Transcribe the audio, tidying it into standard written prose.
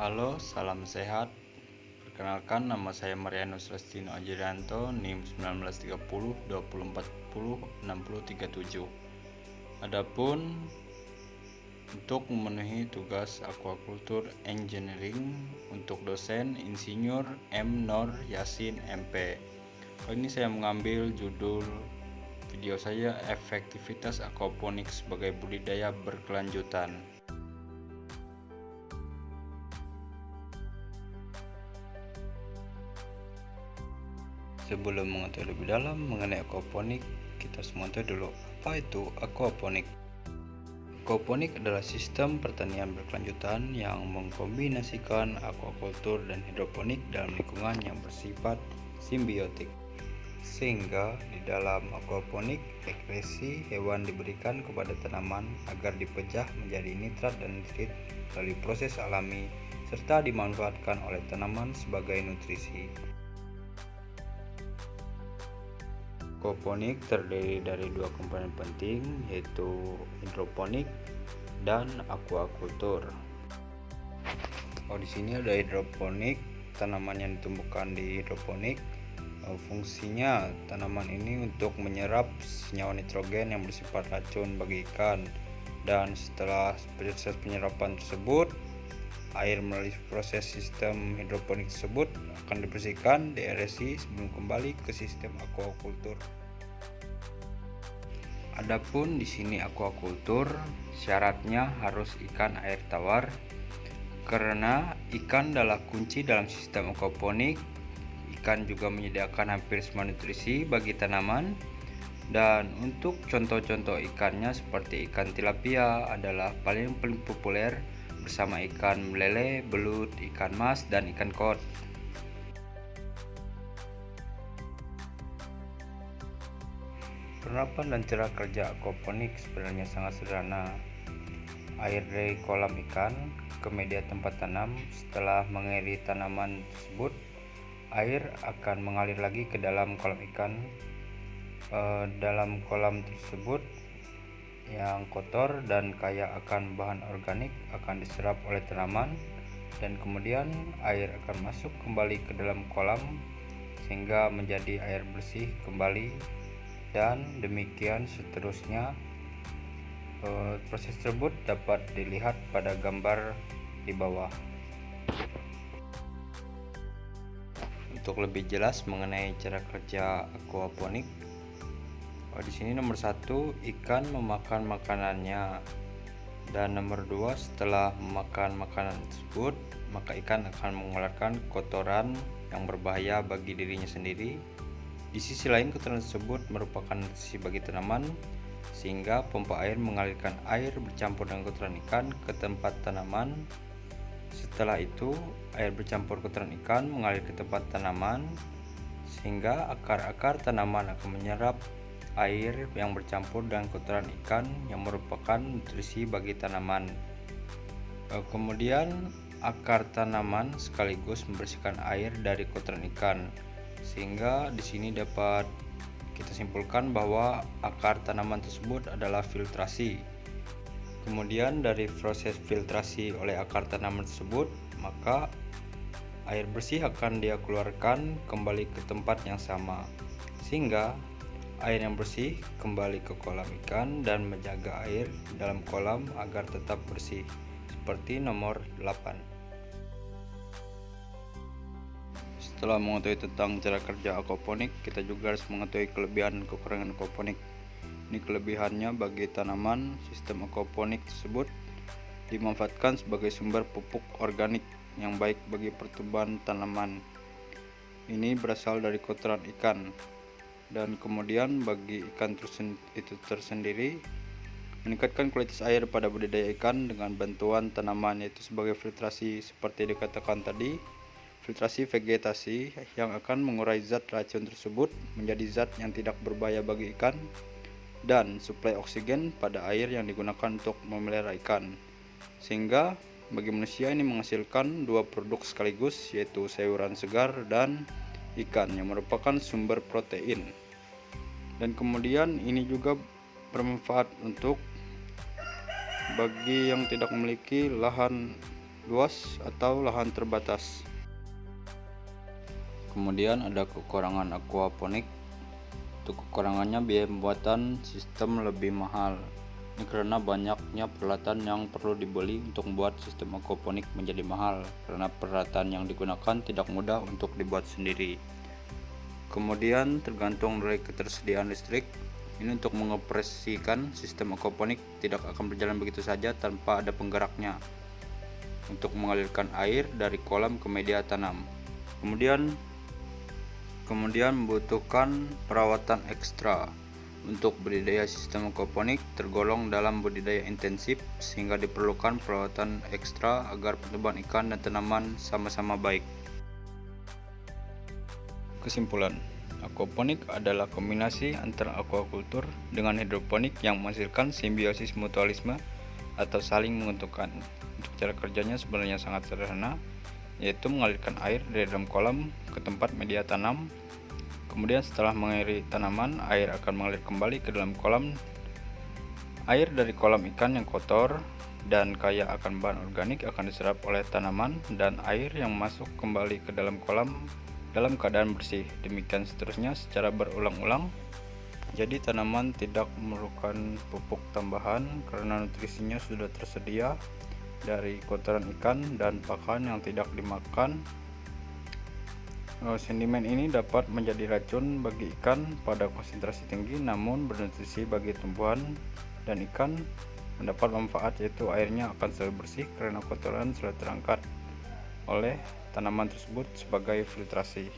Halo, salam sehat. Perkenalkan, nama saya Marianus Restino Ajiranto, NIM 1930 2040 6037. Adapun untuk memenuhi tugas aquaculture engineering untuk dosen Insinyur M. Nur Yasin MP. Kali ini saya mengambil judul video saya efektivitas aquaponik sebagai budidaya berkelanjutan. Sebelum mengetahui lebih dalam mengenai aquaponik, kita semua tahu dulu apa itu aquaponik. Aquaponik adalah sistem pertanian berkelanjutan yang mengkombinasikan aquaculture dan hidroponik dalam lingkungan yang bersifat simbiotik. Sehingga di dalam aquaponik, ekskresi hewan diberikan kepada tanaman agar dipecah menjadi nitrat dan nitrit melalui proses alami serta dimanfaatkan oleh tanaman sebagai nutrisi. Aquaponik terdiri dari dua komponen penting, yaitu hidroponik dan aquaculture. Di sini ada hidroponik, tanaman yang ditumbuhkan di hidroponik. Fungsinya tanaman ini untuk menyerap senyawa nitrogen yang bersifat racun bagi ikan, dan setelah proses penyerapan tersebut, air melalui proses sistem hidroponik tersebut akan dibersihkan, diaerasi sebelum kembali ke sistem aquaculture. Adapun di sini aquaculture syaratnya harus ikan air tawar, karena ikan adalah kunci dalam sistem aquaponik. Ikan juga menyediakan hampir semua nutrisi bagi tanaman, dan untuk contoh-contoh ikannya seperti ikan tilapia adalah paling populer bersama ikan melele, belut, ikan mas, dan ikan kod. Penerapan dan cara kerja aquaponik sebenarnya sangat sederhana. Air dari kolam ikan ke media tempat tanam. Setelah mengairi tanaman tersebut, air akan mengalir lagi ke dalam kolam ikan. Dalam kolam tersebut yang kotor dan kaya akan bahan organik akan diserap oleh tanaman, dan kemudian air akan masuk kembali ke dalam kolam sehingga menjadi air bersih kembali, dan demikian seterusnya. Proses tersebut dapat dilihat pada gambar di bawah. Untuk lebih jelas mengenai cara kerja aquaponik, di sini nomor 1, ikan memakan makanannya, dan nomor 2, setelah memakan makanan tersebut maka ikan akan mengeluarkan kotoran yang berbahaya bagi dirinya sendiri. Di sisi lain, kotoran tersebut merupakan nutrisi bagi tanaman, sehingga pompa air mengalirkan air bercampur dengan kotoran ikan ke tempat tanaman. Setelah itu, air bercampur kotoran ikan mengalir ke tempat tanaman, sehingga akar-akar tanaman akan menyerap air yang bercampur dengan kotoran ikan yang merupakan nutrisi bagi tanaman. Kemudian akar tanaman sekaligus membersihkan air dari kotoran ikan, sehingga di sini dapat kita simpulkan bahwa akar tanaman tersebut adalah filtrasi. Kemudian dari proses filtrasi oleh akar tanaman tersebut, maka air bersih akan dia keluarkan kembali ke tempat yang sama, sehingga air yang bersih kembali ke kolam ikan dan menjaga air dalam kolam agar tetap bersih, seperti nomor 8. Setelah mengetahui tentang cara kerja aquaponik, kita juga harus mengetahui kelebihan dan kekurangan aquaponik. Ini kelebihannya: bagi tanaman, sistem aquaponik tersebut dimanfaatkan sebagai sumber pupuk organik yang baik bagi pertumbuhan tanaman. Ini berasal dari kotoran ikan. Dan kemudian bagi ikan itu tersendiri, meningkatkan kualitas air pada budidaya ikan dengan bantuan tanaman, yaitu sebagai filtrasi seperti dikatakan tadi, filtrasi vegetasi yang akan mengurai zat racun tersebut menjadi zat yang tidak berbahaya bagi ikan, dan suplai oksigen pada air yang digunakan untuk memelihara ikan, sehingga bagi manusia ini menghasilkan dua produk sekaligus, yaitu sayuran segar dan ikan yang merupakan sumber protein. Dan kemudian ini juga bermanfaat untuk bagi yang tidak memiliki lahan luas atau lahan terbatas. Kemudian ada kekurangan aquaponik. Untuk kekurangannya, biaya pembuatan sistem lebih mahal. Ini karena banyaknya peralatan yang perlu dibeli untuk membuat sistem aquaponik menjadi mahal, karena peralatan yang digunakan tidak mudah untuk dibuat sendiri. Kemudian tergantung dari ketersediaan listrik. Ini untuk mengoperasikan sistem aquaponik tidak akan berjalan begitu saja tanpa ada penggeraknya untuk mengalirkan air dari kolam ke media tanam. Kemudian membutuhkan perawatan ekstra. Untuk budidaya sistem aquaponik tergolong dalam budidaya intensif, sehingga diperlukan perawatan ekstra agar pertumbuhan ikan dan tanaman sama-sama baik. Kesimpulan, aquaponik adalah kombinasi antara aquakultur dengan hidroponik yang menghasilkan simbiosis mutualisme atau saling menguntungkan. Untuk cara kerjanya sebenarnya sangat sederhana, yaitu mengalirkan air dari dalam kolam ke tempat media tanam. Kemudian setelah mengairi tanaman, air akan mengalir kembali ke dalam kolam. Air dari kolam ikan yang kotor dan kaya akan bahan organik akan diserap oleh tanaman, dan air yang masuk kembali ke dalam kolam dalam keadaan bersih. Demikian seterusnya secara berulang-ulang. Jadi tanaman tidak memerlukan pupuk tambahan karena nutrisinya sudah tersedia dari kotoran ikan dan pakan yang tidak dimakan. Sedimen ini dapat menjadi racun bagi ikan pada konsentrasi tinggi, namun bernutrisi bagi tumbuhan dan ikan mendapat manfaat, yaitu airnya akan selalu bersih karena kotoran selalu terangkat oleh tanaman tersebut sebagai filtrasi.